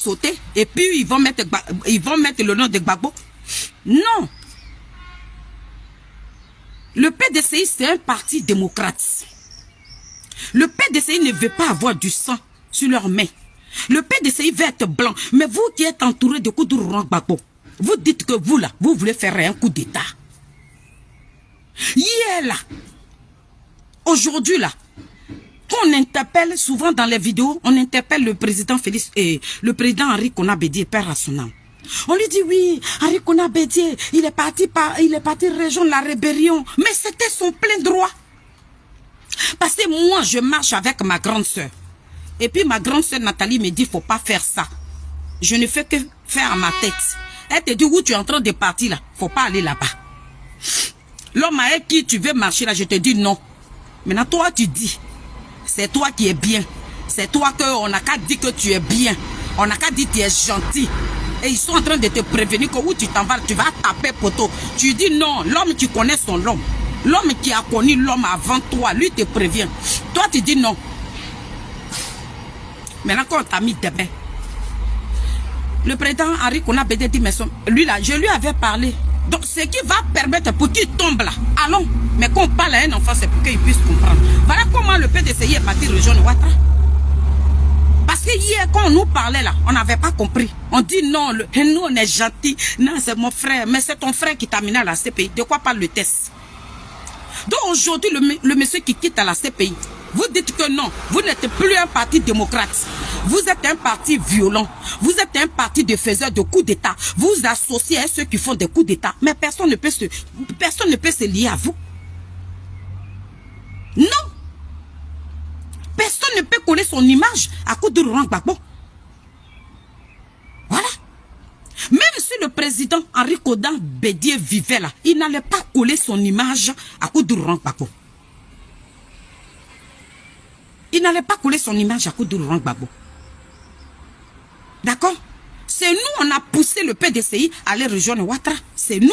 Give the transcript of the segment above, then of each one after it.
sauter et puis ils vont mettre le nom de Gbagbo. Non. Le PDCI, c'est un parti démocrate. Le PDCI ne veut pas avoir du sang sur leurs mains. Le PDCI veut être blanc. Mais vous qui êtes entouré de Koudou Laurent Gbagbo, vous dites que vous, là, vous voulez faire un coup d'État. Hier, là, aujourd'hui, là, qu'on interpelle souvent dans les vidéos, on interpelle le président Félix et le président Henri Konan Bédié, père à son âme. On lui dit oui, Henri Konan Bédié, il est parti rejoindre la rébellion. Mais c'était son plein droit. Parce que moi, je marche avec ma grande soeur. Et puis ma grande soeur Nathalie me dit, faut pas faire ça. Je ne fais que faire à ma tête. Elle te dit, où tu es en train de partir là, faut pas aller là-bas. L'homme avec qui tu veux marcher là, je te dis non. Maintenant, toi, tu dis, c'est toi qui es bien. C'est toi qu'on n'a qu'à dire que tu es bien. On n'a qu'à dire que tu es gentil. Et ils sont en train de te prévenir que où tu t'en vas, tu vas taper poteau. Tu dis non, l'homme qui connaît son homme. L'homme qui a connu l'homme avant toi, lui te prévient. Toi, tu dis non. Maintenant, quand on t'a mis demain, le président Henri Konan Bédié dit, mais lui là, je lui avais parlé. Donc, ce qui va permettre pour qu'il tombe là, allons. Mais quand on parle à un enfant, c'est pour qu'il puisse comprendre. Voilà comment le PDCI est parti rejoindre Ouattara. Parce que hier, quand on nous parlait là, on n'avait pas compris. On dit non, nous on est gentils. Non, c'est mon frère. Mais c'est ton frère qui t'a amené à la CPI. De quoi parle le test? Donc aujourd'hui, le monsieur qui quitte à la CPI, vous dites que non, vous n'êtes plus un parti démocrate. Vous êtes un parti violent. Vous êtes un parti de faiseurs de coups d'État. Vous associez à ceux qui font des coups d'État. Mais personne ne peut se lier à vous. Non. Personne ne peut coller son image à Koudou Laurent Gbagbo. Voilà. Même si le président Henri Konan Bédié vivait là, il n'allait pas coller son image à Koudou Laurent Gbagbo. Il n'allait pas coller son image à Koudou Laurent Gbagbo. D'accord? C'est nous, on a poussé le PDCI à aller rejoindre Ouattara. C'est nous.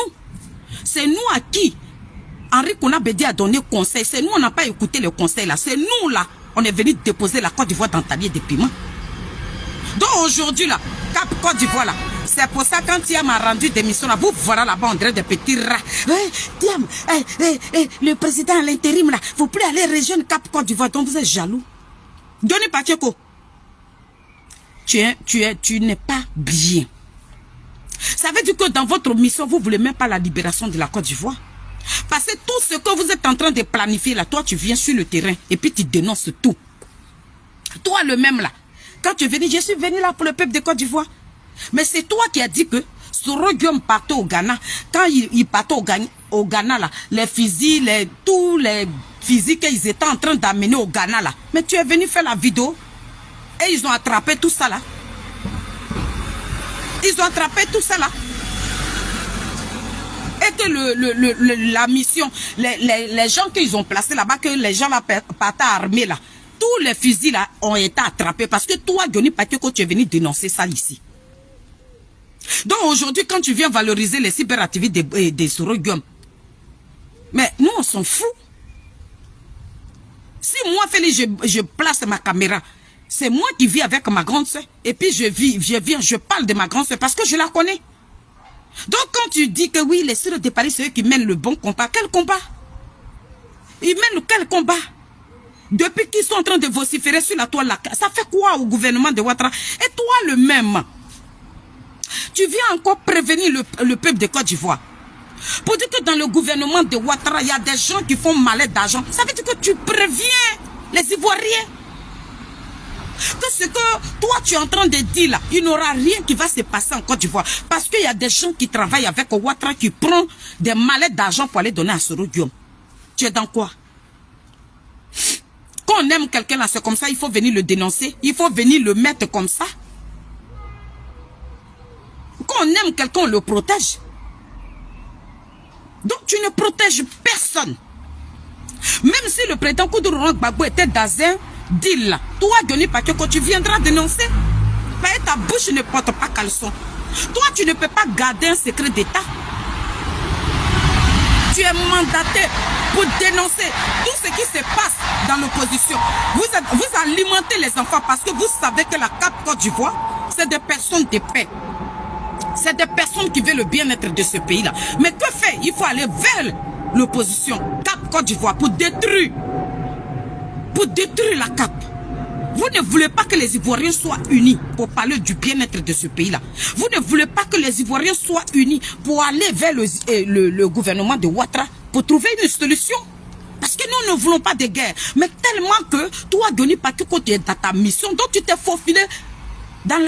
C'est nous à qui Henri Konan Bédié a donné conseil. C'est nous, on n'a pas écouté le conseil là. C'est nous là. On est venu déposer la Côte d'Ivoire dans Talier des piments. Donc aujourd'hui là, Cap Côte d'Ivoire là, c'est pour ça quand Thiam a rendu démission là, vous voilà là-bas on dirait des petits rats. Thiam, le président à l'intérim là, faut plus aller rejoindre Cap Côte d'Ivoire, donc vous êtes jaloux. Doni Pacheco, tu n'es pas bien. Ça veut dire que dans votre mission, vous ne voulez même pas la libération de la Côte d'Ivoire. Parce que tout ce que vous êtes en train de planifier là, toi tu viens sur le terrain et puis tu dénonces tout. Toi le même là, quand tu es venu, je suis venu là pour le peuple de Côte d'Ivoire. Mais c'est toi qui as dit que Soro Guillaume partait au Ghana. Quand il partait au Ghana là, les fusils, tous les fusils qu'ils étaient en train d'amener au Ghana là. Mais tu es venu faire la vidéo et ils ont attrapé tout ça là. Ils ont attrapé tout ça là. Et que la mission, les gens qu'ils ont placés là-bas, que les gens là partaient armés là, tous les fusils là ont été attrapés parce que toi, Doni Pacheco, tu es venu dénoncer ça ici. Donc aujourd'hui, quand tu viens valoriser les cyberactivités des Soro Guillaume, mais nous on s'en fout. Si moi, Félix, je place ma caméra, c'est moi qui vis avec ma grande soeur. Et puis je parle de ma grande soeur parce que je la connais. Donc quand tu dis que oui, les Sirop de Paris, c'est eux qui mènent le bon combat, quel combat? Ils mènent quel combat? Depuis qu'ils sont en train de vociférer sur la toile, ça fait quoi au gouvernement de Ouattara? Et toi le même, tu viens encore prévenir le peuple de Côte d'Ivoire. Pour dire que dans le gouvernement de Ouattara, il y a des gens qui font malais d'argent. Ça veut dire que tu préviens les Ivoiriens. Que ce que toi tu es en train de dire là, il n'y aura rien qui va se passer en Côte d'Ivoire. Parce qu'il y a des gens qui travaillent avec Ouattara qui prennent des malais d'argent pour aller donner à Soro Guillaume. Tu es dans quoi? Quand on aime quelqu'un là, c'est comme ça, il faut venir le dénoncer. Il faut venir le mettre comme ça. Quand on aime quelqu'un, on le protège. Donc tu ne protèges personne. Même si le président Koudou Laurent Gbagbo était dans un deal là, toi Doni Pacheco, tu viendras dénoncer. Mais ta bouche ne porte pas caleçon. Toi tu ne peux pas garder un secret d'État. Tu es mandaté pour dénoncer tout ce qui se passe dans l'opposition. Vous alimentez les enfants parce que vous savez que la Cap Côte d'Ivoire, c'est des personnes de paix. C'est des personnes qui veulent le bien-être de ce pays-là. Mais que fait? Il faut aller vers l'opposition, Cap Côte d'Ivoire, pour détruire la CAP. Vous ne voulez pas que les Ivoiriens soient unis pour parler du bien-être de ce pays-là. Vous ne voulez pas que les Ivoiriens soient unis pour aller vers le gouvernement de Ouattara pour trouver une solution. Parce que nous ne voulons pas de guerre. Mais tellement que toi, Denis Patrick, tu es dans ta mission, donc tu t'es faufilé dans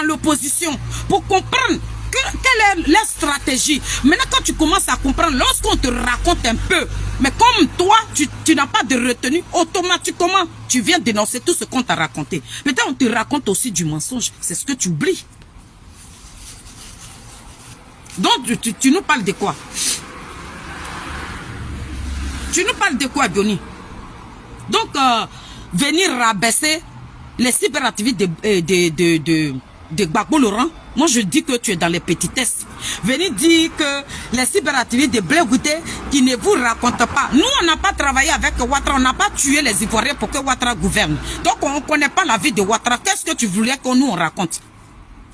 l'opposition pour comprendre quelle est leur stratégie. Maintenant, quand tu commences à comprendre, lorsqu'on te raconte un peu, mais comme toi, tu n'as pas de retenue, automatiquement, tu viens dénoncer tout ce qu'on t'a raconté. Maintenant, on te raconte aussi du mensonge. C'est ce que tu oublies. Donc, tu nous parles de quoi? Tu nous parles de quoi, Johnny? Donc, venir rabaisser les cyberactivités de Gbagbo Laurent, moi je dis que tu es dans les petitesses. Venir dire que les cyberactivités de Blé Goudé qui ne vous racontent pas. Nous, on n'a pas travaillé avec Ouattara, on n'a pas tué les Ivoiriens pour que Ouattara gouverne. Donc, on ne connaît pas la vie de Ouattara. Qu'est-ce que tu voulais qu'on nous raconte?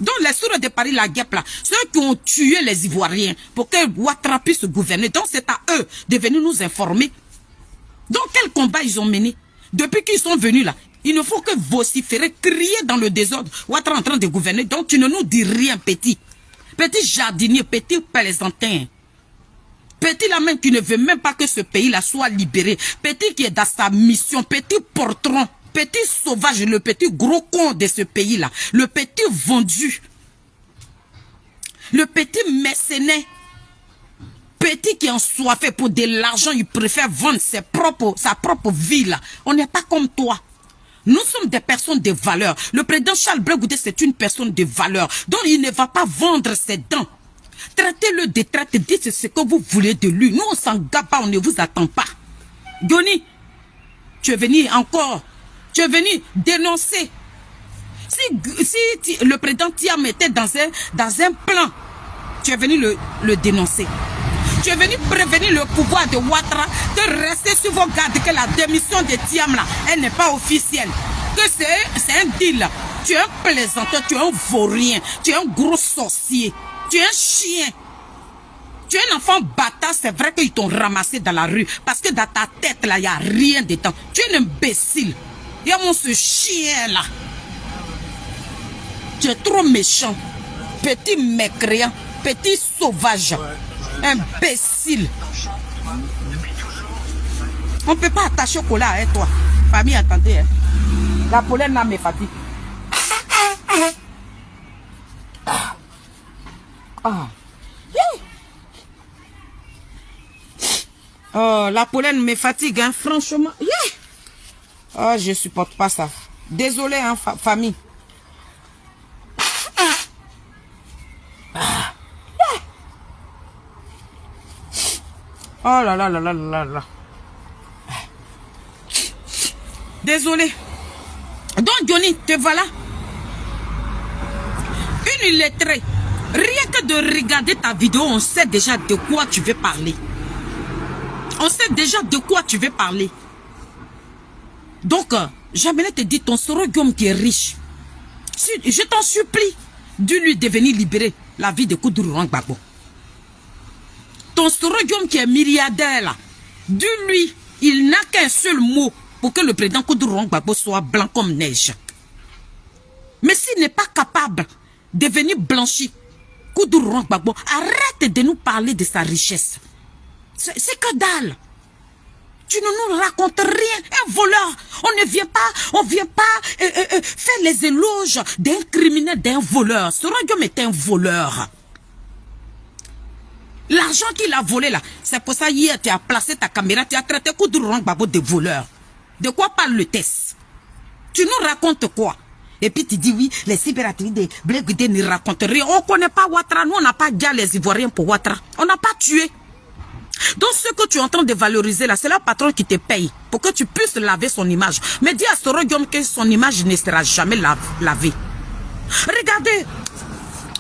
Donc, les sourds de Paris, la guêpe là, ceux qui ont tué les Ivoiriens pour que Ouattara puisse gouverner, donc c'est à eux de venir nous informer. Donc, quel combat ils ont mené? Depuis qu'ils sont venus là, il ne faut que vociférer, crier dans le désordre. Ouattara est en train de gouverner, donc tu ne nous dis rien, petit. Petit jardinier, petit plaisantin. Petit là même qui ne veut même pas que ce pays-là soit libéré. Petit qui est dans sa mission, petit portron. Petit sauvage, le petit gros con de ce pays-là. Le petit vendu. Le petit mercenaire. Petit qui est ensoiffé pour de l'argent, il préfère vendre sa propre vie là. On n'est pas comme toi. Nous sommes des personnes de valeur. Le président Charles Blé Goudé, c'est une personne de valeur. Donc il ne va pas vendre ses dents. Traitez-le de traite, dites ce que vous voulez de lui. Nous on s'en garde pas, on ne vous attend pas. Johnny, tu es venu encore. Tu es venu dénoncer. Si le président Thiam était dans un plan, tu es venu le dénoncer. Tu es venu prévenir le pouvoir de Ouattara de rester sur vos gardes, que la démission de Thiam là, elle n'est pas officielle. Que c'est un deal. Tu es un plaisanteur, tu es un vaurien, tu es un gros sorcier, tu es un chien. Tu es un enfant bâtard, c'est vrai qu'ils t'ont ramassé dans la rue. Parce que dans ta tête là, il n'y a rien dedans. Tu es un imbécile. Il y a ce chien là. Tu es trop méchant. Petit mécréant, petit sauvage. Imbécile. On ne peut pas attacher au collat, hein, toi. Famille, attendez. Hein. La pollen là me fatigue. Oh, la pollen me fatigue, hein, franchement. Oh, je supporte pas ça. Désolé, hein, famille. Oh là là là là là là. Désolé. Donc, Johnny, te voilà. Une illettrée. Rien que de regarder ta vidéo, on sait déjà de quoi tu veux parler. On sait déjà de quoi tu veux parler. Donc, j'aimerais te dire, ton Soro-Guillaume qui est riche, je t'en supplie, dis-lui de venir libérer la vie de Koudou Laurent Gbagbo. Ton Soro-Guillaume qui est milliardaire là, dis-lui, il n'a qu'un seul mot pour que le président Koudou Laurent Gbagbo soit blanc comme neige. Mais s'il n'est pas capable de venir blanchir Koudou Laurent Gbagbo, arrête de nous parler de sa richesse. C'est que dalle. Tu ne nous racontes rien. Un voleur. On ne vient pas faire les éloges d'un criminel, d'un voleur. Soro-Guillaume est un voleur. L'argent qu'il a volé là, c'est pour ça hier tu as placé ta caméra, tu as traité Koudou Laurent Gbagbo de voleur. De quoi parle le test? Tu nous racontes quoi? Et puis tu dis oui, les cyberactivités de Blé Goudé ne racontent rien. On ne connaît pas Ouattara. Nous, on n'a pas gardé les Ivoiriens pour Ouattara. On n'a pas tué. Donc ce que tu es en train de valoriser là, c'est le patron qui te paye pour que tu puisses laver son image. Mais dis à Soro-Guillaume que son image ne sera jamais lavée. Regardez,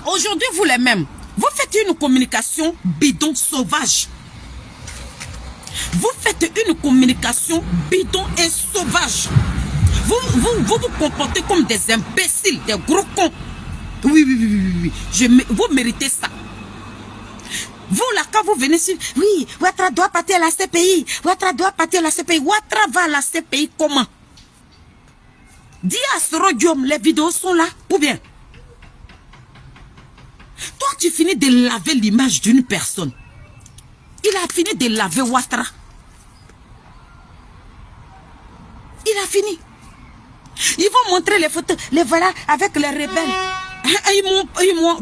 aujourd'hui vous les mêmes, vous faites une communication bidon sauvage. Vous faites une communication bidon et sauvage. Vous comportez comme des imbéciles, des gros cons. Oui. Vous méritez ça. Vous là, quand vous venez sur... Oui, Ouattara doit partir à la CPI. Ouattara doit partir à la CPI. Ouattara va à la CPI comment? Dis à Soro Diom, les vidéos sont là. Ou bien? Toi, tu finis de laver l'image d'une personne. Il a fini de laver Ouattara. Il a fini. Ils vont montrer les photos. Les voilà avec les rebelles.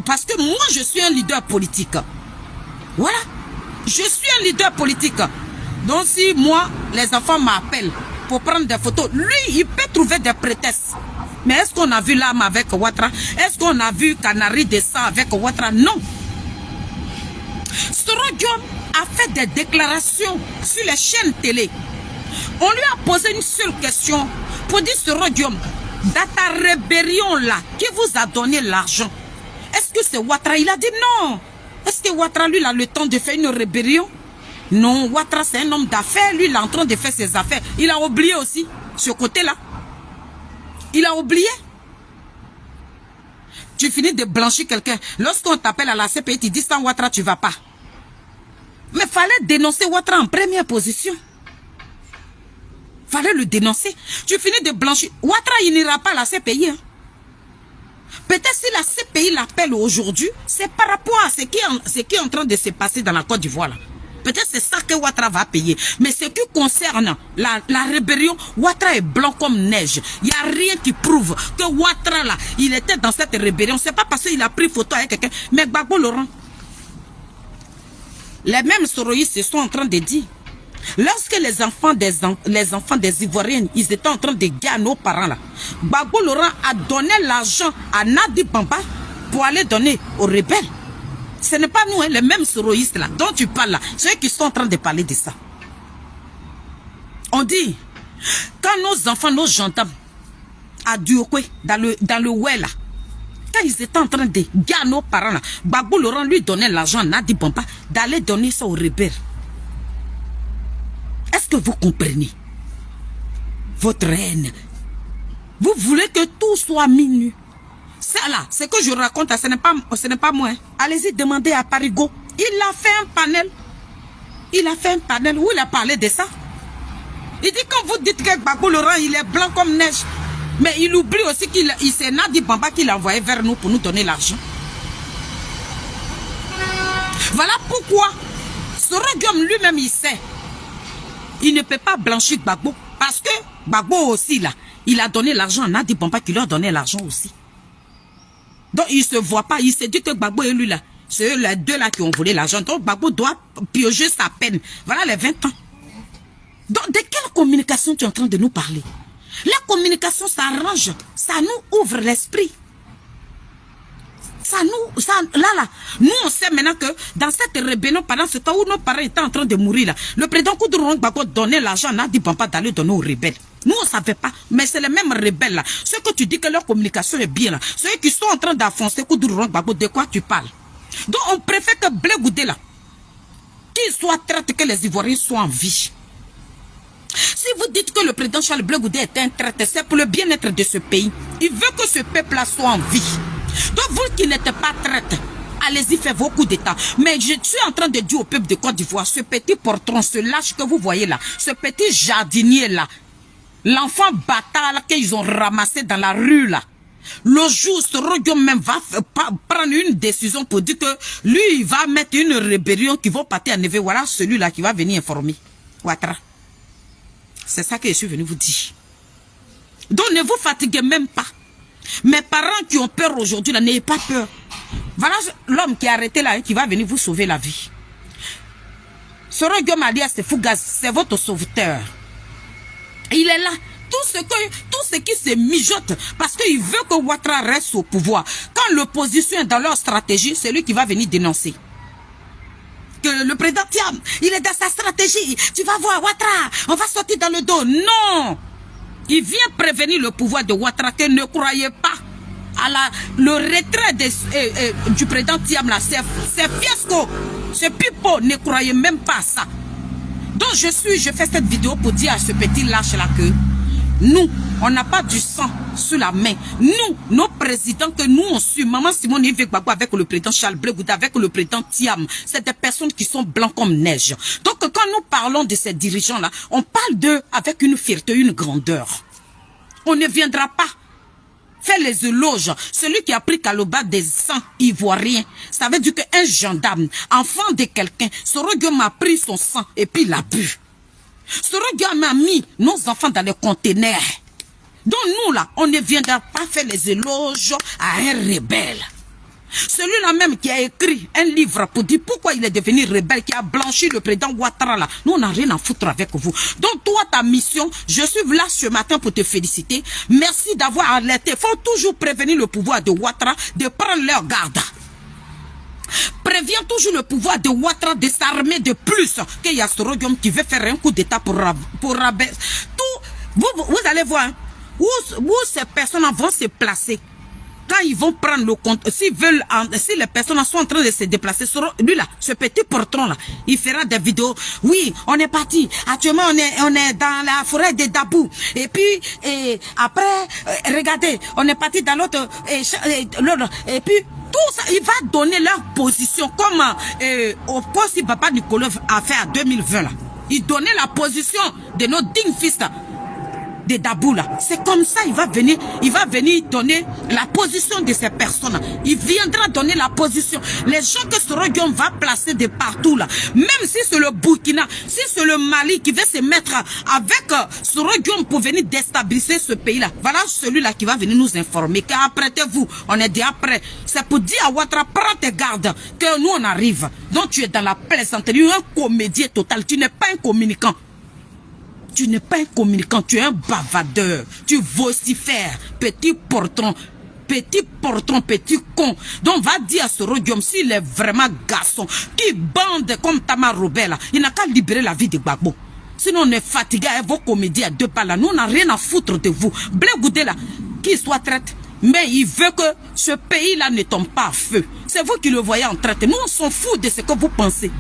Parce que moi, je suis un leader politique. Voilà. Je suis un leader politique. Donc si moi, les enfants m'appellent pour prendre des photos, lui, il peut trouver des prétextes. Mais est-ce qu'on a vu l'âme avec Ouattara? Est-ce qu'on a vu Canary descendre avec Ouattara? Non. Soro Diom a fait des déclarations sur les chaînes télé. On lui a posé une seule question pour dire Soro Diom, dans ta rébellion là, qui vous a donné l'argent? Est-ce que c'est Ouattara? Il a dit non. Est-ce que Ouattara, lui, il a le temps de faire une rébellion? Non, Ouattara, c'est un homme d'affaires. Lui, il est en train de faire ses affaires. Il a oublié aussi, ce côté-là. Il a oublié. Tu finis de blanchir quelqu'un. Lorsqu'on t'appelle à la CPI, tu dis sans Ouattara, tu ne vas pas. Mais il fallait dénoncer Ouattara en première position. Fallait le dénoncer. Tu finis de blanchir. Ouattara, il n'ira pas à la CPI. Hein. Peut-être si la CPI l'appelle aujourd'hui, c'est par rapport à ce qui est en train de se passer dans la Côte d'Ivoire. Peut-être c'est ça que Ouattara va payer. Mais ce qui concerne la rébellion, Ouattara est blanc comme neige. Il n'y a rien qui prouve que Ouattara, là, il était dans cette rébellion. C'est pas parce qu'il a pris photo avec quelqu'un. Mais Gbagbo Laurent, les mêmes soroïstes sont en train de dire, lorsque les enfants des Ivoiriens, ils étaient en train de gagner nos parents là, Gbagbo Laurent a donné l'argent à Nadi Bamba pour aller donner aux rebelles. Ce n'est pas nous, hein, les mêmes soroïstes là, dont tu parles là, ceux qui sont en train de parler de ça. On dit, quand nos enfants, nos gendarmes, à Duokwe, dans le Oué là, quand ils étaient en train de gagner nos parents là, Gbagbo Laurent lui donnait l'argent à Nadi Bamba d'aller donner ça aux rebelles. Est-ce que vous comprenez votre haine? Vous voulez que tout soit minuit. Ça là, ce que je raconte, ce n'est pas moi. Hein. Allez-y, demandez à Parigo. Il a fait un panel. Il a fait un panel où il a parlé de ça. Il dit quand vous dites que Gbagbo Laurent, il est blanc comme neige. Mais il oublie aussi qu'il c'est Nadi Bamba qui l'a envoyé vers nous pour nous donner l'argent. Voilà pourquoi Soro Diom lui-même, il sait. Il ne peut pas blanchir Gbagbo. Parce que Gbagbo aussi, là, il a donné l'argent à Nadi Bamba qui lui a donné l'argent aussi. Donc, il ne se voit pas. Il se dit que Gbagbo et lui, là, c'est eux les deux là qui ont volé l'argent. Donc, Gbagbo doit piocher sa peine. Voilà les 20 ans. Donc, de quelle communication tu es en train de nous parler? La communication s'arrange. Ça nous ouvre l'esprit. Nous on sait maintenant que dans cette rébellion, pendant ce temps où nos parents étaient en train de mourir là, le président Koudourou Gbagbo donnait l'argent à Nadi Bamba d'aller donner aux rebelles. Nous on ne savait pas, mais c'est les mêmes rebelles là. Ceux que tu dis que leur communication est bien là, ceux qui sont en train d'enfoncer Koudourou Gbagbo, de quoi tu parles? Donc on préfère que Blé Goudé là, qu'il soit traître, que les Ivoiriens soient en vie. Si vous dites que le président Charles Blé Goudé est un traître, c'est pour le bien-être de ce pays. Il veut que ce peuple là soit en vie. Donc vous qui n'êtes pas traître, allez-y faire vos coups d'état. Mais je suis en train de dire au peuple de Côte d'Ivoire, ce petit portron, ce lâche que vous voyez là, ce petit jardinier là, l'enfant bâtard là qu'ils ont ramassé dans la rue là, le jour Soro Diom même va prendre une décision pour dire que lui il va mettre une rébellion qui va partir à Neve. Voilà celui-là qui va venir informer Ouattara. C'est ça que je suis venu vous dire. Donc ne vous fatiguez même pas. Mes parents qui ont peur aujourd'hui, là, n'ayez pas peur. Voilà l'homme qui est arrêté là, hein, qui va venir vous sauver la vie. Soro Diom alias Fugaz, c'est votre sauveteur. Il est là. Tout ce qui se mijote, parce qu'il veut que Ouattara reste au pouvoir. Quand l'opposition est dans leur stratégie, c'est lui qui va venir dénoncer. Que le président Thiam, il est dans sa stratégie. Tu vas voir Ouattara, on va sortir dans le dos. Non! Il vient prévenir le pouvoir de Ouattara que ne croyez pas à le retrait du président Thiam là. C'est fiasco. C'est pipeau. Ne croyez même pas à ça. Donc je fais cette vidéo pour dire à ce petit lâche là que Nous, on n'a pas du sang sur la main. Nous, nos présidents que nous on suit, Maman Simone Yves Gbagbo avec le président Charles Blé Gouda, avec le président Thiam, c'est des personnes qui sont blancs comme neige. Donc quand nous parlons de ces dirigeants-là, on parle d'eux avec une fierté, une grandeur. On ne viendra pas faire les éloges. Celui qui a pris Kaloba des sangs ivoiriens, ça veut dire qu'un gendarme, enfant de quelqu'un, Soro-Guillaume a pris son sang et puis l'a bu. Soro-Guillaume a mis nos enfants dans les conteneurs. Donc nous là, on ne viendra pas faire les éloges à un rebelle. Celui-là même qui a écrit un livre pour dire pourquoi il est devenu rebelle, qui a blanchi le président Ouattara là. Nous, on n'a rien à foutre avec vous. Donc toi, ta mission, je suis là ce matin pour te féliciter. Merci d'avoir alerté. Il faut toujours prévenir le pouvoir de Ouattara de prendre leur garde. Préviens toujours le pouvoir de Ouattara de s'armer de plus qu'il y a Soro-Guillaume qui veut faire un coup d'état pour rabaisser. Vous allez voir hein, où ces personnes vont se placer. Quand ils vont prendre le compte, s'ils veulent, si les personnes sont en train de se déplacer, lui là, ce petit portron là, il fera des vidéos. Oui, on est parti. Actuellement, on est dans la forêt de Dabou. Et puis, après, regardez, on est parti dans l'autre, et puis, tout ça, il va donner leur position comme au poste si Papa Nicolas a fait en 2020 là. Il donnait la position de nos dignes fils là. De Dabou là. C'est comme ça, il va venir donner la position de ces personnes. Il viendra donner la position. Les gens que Soro-Guillaume va placer de partout là. Même si c'est le Burkina, si c'est le Mali qui veut se mettre avec Soro-Guillaume pour venir déstabiliser ce pays là. Voilà celui-là qui va venir nous informer. Qu'apprêtez-vous, on est déjà prêt. C'est pour dire à Ouattara, prends tes gardes, que nous on arrive. Donc tu es dans la plaisanterie, un comédien total. Tu n'es pas un communicant. Tu n'es pas un communicant, tu es un bavardeur. Tu vocifères, petit portron, petit con. Donc va dire à Soro-Guillaume, s'il est vraiment garçon, qui bande comme Tama Robert, il n'a qu'à libérer la vie de Gbagbo. Sinon on est fatigué avec vos comédies à deux pas là. Nous on n'a rien à foutre de vous. Blé Goudé là, qu'il soit traite. Mais il veut que ce pays là ne tombe pas à feu. C'est vous qui le voyez en traite. Nous on s'en fout de ce que vous pensez.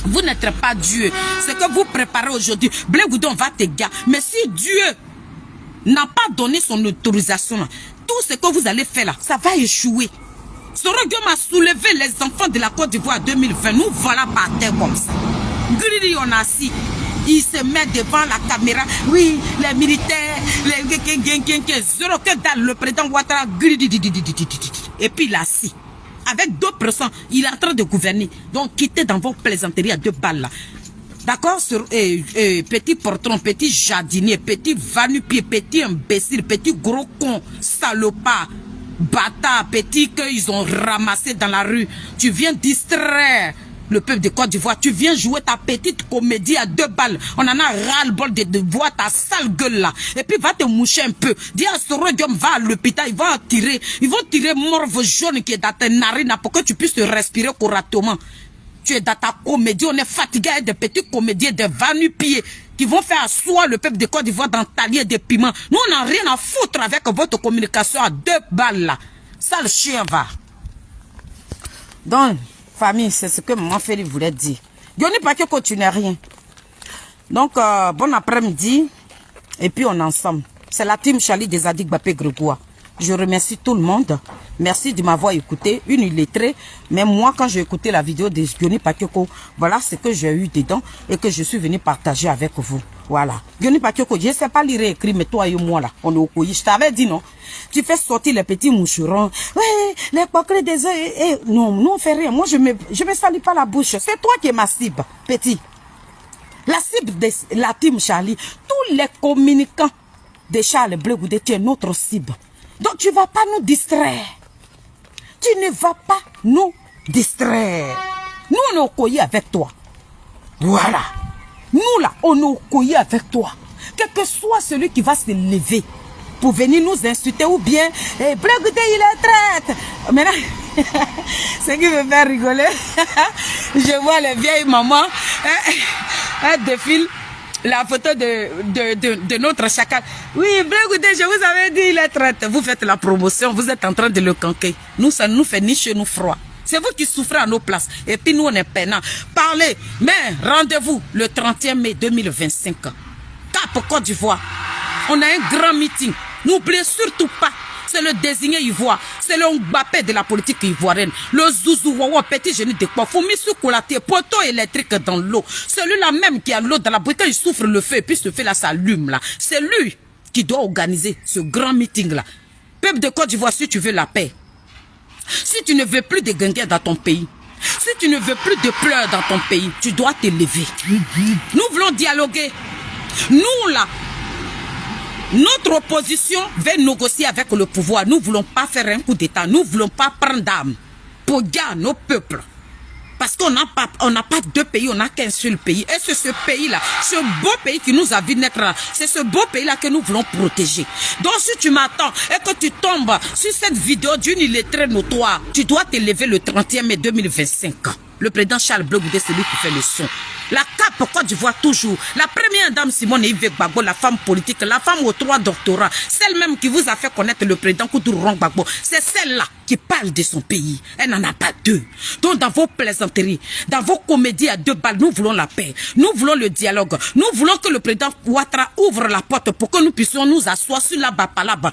Vous n'êtes pas Dieu. Ce que vous préparez aujourd'hui, Blé Goudon va te gars. Mais si Dieu n'a pas donné son autorisation, tout ce que vous allez faire là, ça va échouer. Soro-Guillaume a soulevé les enfants de la Côte d'Ivoire 2020. Nous voilà par terre comme ça. Grili on a assis. Il se met devant la caméra. Oui, les militaires, les zéro que dalle, le président Ouattara. Et puis il a assis. Avec 2%, il est en train de gouverner. Donc, quittez dans vos plaisanteries à 2 balles là. D'accord? Petit portron, petit jardinier, petit vanupier, petit imbécile, petit gros con, salopard, bâtard, petit qu'ils ont ramassé dans la rue. Tu viens distraire le peuple de Côte d'Ivoire. Tu viens jouer ta petite comédie à 2 balles. On en a ras-le-bol de voir ta sale gueule là. Et puis va te moucher un peu. Dis à Soro-Guillaume, va à l'hôpital. Ils vont tirer morve jaune qui est dans tes narines pour que tu puisses te respirer correctement. Tu es dans ta comédie. On est fatigué avec des petits comédiens, des vanupiers qui vont faire asseoir le peuple de Côte d'Ivoire dans talier de piment. Nous, on n'a rien à foutre avec votre communication à 2 balles là. Sale chien va. Donc, famille, c'est ce que maman Ferry voulait dire. Yoni Pakeko, tu n'es rien. Donc, bon après-midi. Et puis, on est ensemble. C'est la team Charlie des Adik Bapé Grégoire. Je remercie tout le monde. Merci de m'avoir écouté. Une illettrée. Mais moi, quand j'ai écouté la vidéo de Yoni Pakeko, voilà ce que j'ai eu dedans et que je suis venu partager avec vous. Voilà. Yoni Pakeko, je ne sais pas lire et écrire, mais toi et moi, là, on est au couillis. Je t'avais dit, non? Tu fais sortir les petits moucherons. Oui, les coquerets des œufs. Non, nous, on fait rien. Moi, je me salis pas la bouche. C'est toi qui es ma cible, petit. La cible de la team Charlie. Tous les communicants de Charles Blé Goudé, tu es notre cible. Donc, tu ne vas pas nous distraire. Tu ne vas pas nous distraire. Nous, on est au collier avec toi. Voilà. Nous, là, on est au collier avec toi. Quel que soit celui qui va se lever pour venir nous insulter ou bien, Blé Goudé, il est traite. Maintenant, ce qui me fait rigoler, je vois les vieilles mamans, elles défilent la photo de notre chacal. Oui, Blé Goudé, je vous avais dit, il est traite. Vous faites la promotion, vous êtes en train de le canquer. Nous, ça ne nous fait ni chez nous froid. C'est vous qui souffrez à nos places. Et puis nous, on est peinants. Parlez. Mais rendez-vous le 31 mai 2025. Cap Côte d'Ivoire. On a un grand meeting. N'oubliez surtout pas. C'est le désigné ivoire. C'est le Mbappé de la politique ivoirienne. Le Zouzou Wawa, petit génie de quoi. Foumisou Koulaté, poteau électrique dans l'eau. Celui-là même qui a l'eau dans la bouche, quand il souffre le feu et puis ce feu-là s'allume là. C'est lui qui doit organiser ce grand meeting-là. Peuple de Côte d'Ivoire, si tu veux la paix, si tu ne veux plus de guinguets dans ton pays, si tu ne veux plus de pleurs dans ton pays, tu dois te lever. Nous voulons dialoguer. Nous là, notre opposition veut négocier avec le pouvoir. Nous ne voulons pas faire un coup d'État. Nous ne voulons pas prendre d'armes pour garder nos peuples. Parce qu'on n'a pas deux pays, on n'a qu'un seul pays. Et c'est ce pays-là, ce beau pays qui nous a vu naître là, c'est ce beau pays-là que nous voulons protéger. Donc si tu m'attends et que tu tombes sur cette vidéo d'une illettrée notoire, tu dois te lever le 31 mai 2025. Le président Charles Blé Goudé, c'est lui qui fait le son. La CAP Côte d'Ivoire toujours. La première dame Simone Yves Gbagbo, la femme politique, la femme aux 3 doctorats, celle même qui vous a fait connaître le président Koudourou Gbagbo, c'est celle-là qui parle de son pays. Elle n'en a pas deux. Donc dans vos plaisanteries, dans vos comédies à 2 balles, nous voulons la paix. Nous voulons le dialogue. Nous voulons que le président Ouattara ouvre la porte pour que nous puissions nous asseoir sur la Bapalaba.